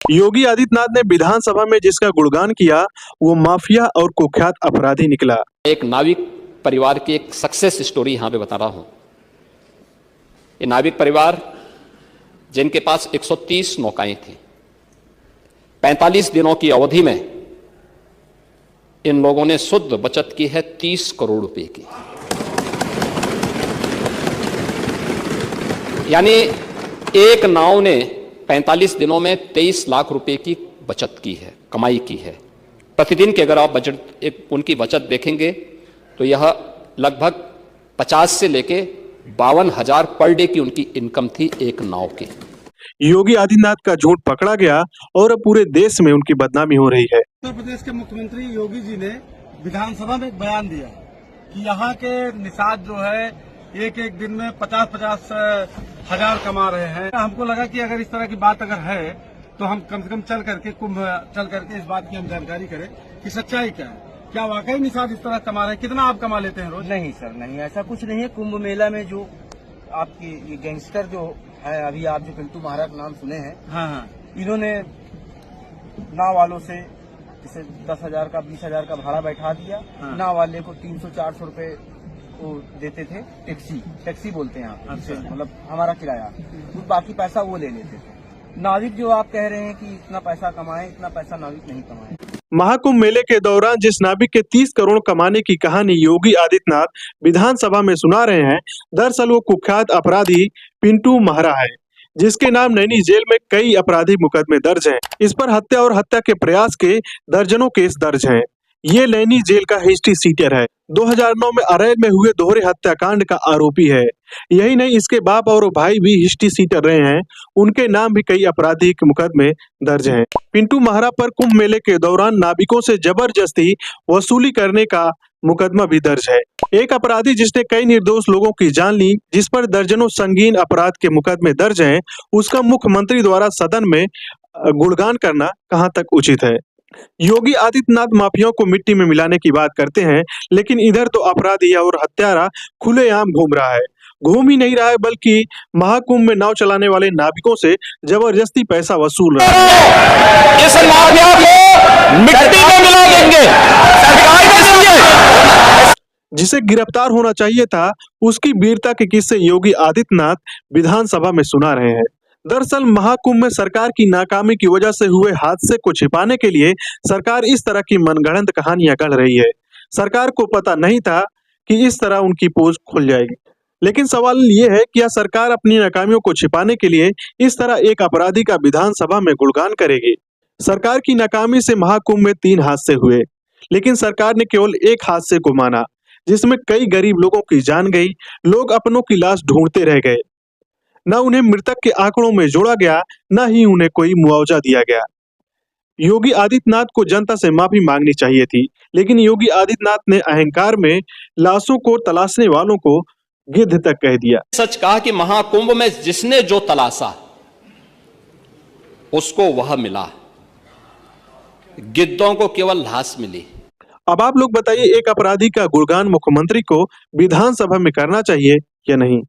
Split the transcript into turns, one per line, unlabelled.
योगी आदित्यनाथ ने विधानसभा में जिसका गुणगान किया वो माफिया और कुख्यात अपराधी निकला।
एक नाविक परिवार की एक सक्सेस स्टोरी यहां पे बता रहा हूं। ये नाविक परिवार जिनके पास 130 नौकाएं थी, 45 दिनों की अवधि में इन लोगों ने शुद्ध बचत की है 30 करोड़ रुपए की। यानी एक नाव ने 45 दिनों में 23 लाख रुपए की बचत की है, कमाई की है। प्रतिदिन की अगर आप उनकी बचत देखेंगे तो यह लगभग 50 से लेके 52,000 पर डे की उनकी इनकम थी एक नाव की।
योगी आदित्यनाथ का झूठ पकड़ा गया और अब पूरे देश में उनकी बदनामी हो रही है।
उत्तर प्रदेश के मुख्यमंत्री योगी जी ने विधानसभा में एक बयान दिया कि यहाँ के निषाद जो है एक एक दिन में 50-50 हजार कमा रहे हैं। हमको लगा कि अगर इस तरह की बात अगर है तो हम कम से कम चल करके इस बात की हम जानकारी करें कि सच्चाई क्या है। क्या वाकई निषाद इस तरह कमा रहे हैं? कितना आप कमा लेते हैं रोज?
नहीं सर, नहीं, ऐसा कुछ नहीं है। कुंभ मेला में जो आपकी ये गैंगस्टर जो है, अभी आप जो पिंटू महाराज का नाम सुने हैं,
हाँ,
इन्होंने नाव वालों से जैसे 10,000 का 20,000 का भाड़ा बैठा दिया।
हाँ।
नाव वाले को 300-400 रुपए वो देते थे, टैक्सी बोलते हैं आप,
अच्छा।
मतलब हमारा किराया, बाकी पैसा वो ले लेते थे। नाविक जो आप कह रहे हैं कि इतना पैसा कमाए, इतना पैसा नाविक नहीं कमाए।
महाकुंभ मेले के दौरान जिस नाविक के 30 करोड़ कमाने की कहानी योगी आदित्यनाथ विधानसभा में सुना रहे हैं, दरअसल वो कुख्यात अपराधी पिंटू महरा है, जिसके नाम नैनी जेल में कई आपराधिक मुकदमे दर्ज हैं। इस पर हत्या और हत्या के प्रयास के दर्जनों केस दर्ज हैं। ये नैनी जेल का हिस्ट्री सीटर है। 2009 में अरैल में हुए दोहरे हत्याकांड का आरोपी है। यही नहीं, इसके बाप और भाई भी हिस्ट्री सीटर रहे हैं। उनके नाम भी कई आपराधिक मुकदमे दर्ज हैं। पिंटू महरा पर कुंभ मेले के दौरान नाविकों से जबरदस्ती वसूली करने का मुकदमा भी दर्ज है। एक अपराधी जिसने कई निर्दोष लोगों की जान ली, जिस पर दर्जनों संगीन अपराध के मुकदमे दर्ज हैं, उसका मुख्यमंत्री द्वारा सदन में गुणगान करना कहां तक उचित है। योगी आदित्यनाथ माफियाओं को मिट्टी में मिलाने की बात करते हैं, लेकिन इधर तो अपराधी और हत्यारा खुलेआम घूम रहा है। घूम ही नहीं रहा है, बल्कि महाकुंभ में नाव चलाने वाले नाविकों से जबरदस्ती पैसा वसूल रहा है।
इस माफिया को मिट्टी में मिला देंगे, सरकार देंगे।
जिसे गिरफ्तार होना चाहिए था, उसकी वीरता के किस्से योगी आदित्यनाथ विधानसभा में सुना रहे हैं। दरअसल महाकुंभ में सरकार की नाकामी की वजह से हुए हादसे को छिपाने के लिए सरकार इस तरह की मनगढ़ंत कहानियां गढ़ रही है। सरकार को पता नहीं था कि इस तरह उनकी पोल खुल जाएगी, लेकिन सवाल ये है कि क्या सरकार अपनी नाकामियों को छिपाने के लिए इस तरह एक अपराधी का विधानसभा में गुणगान करेगी। सरकार की नाकामी से महाकुंभ में 3 हादसे हुए, लेकिन सरकार ने केवल एक हादसे को माना, जिसमें कई गरीब लोगों की जान गई। लोग अपनों की लाश ढूंढते रह गए। न उन्हें मृतक के आंकड़ों में जोड़ा गया, न ही उन्हें कोई मुआवजा दिया गया। योगी आदित्यनाथ को जनता से माफी मांगनी चाहिए थी, लेकिन योगी आदित्यनाथ ने अहंकार में लाशों को तलाशने वालों को गिद्ध तक कह दिया।
सच कहा कि महाकुंभ में जिसने जो तलाशा उसको वह मिला, गिद्धों को केवल लाश मिली।
अब आप लोग बताइए, एक अपराधी का गुणगान मुख्यमंत्री को विधानसभा में करना चाहिए या नहीं।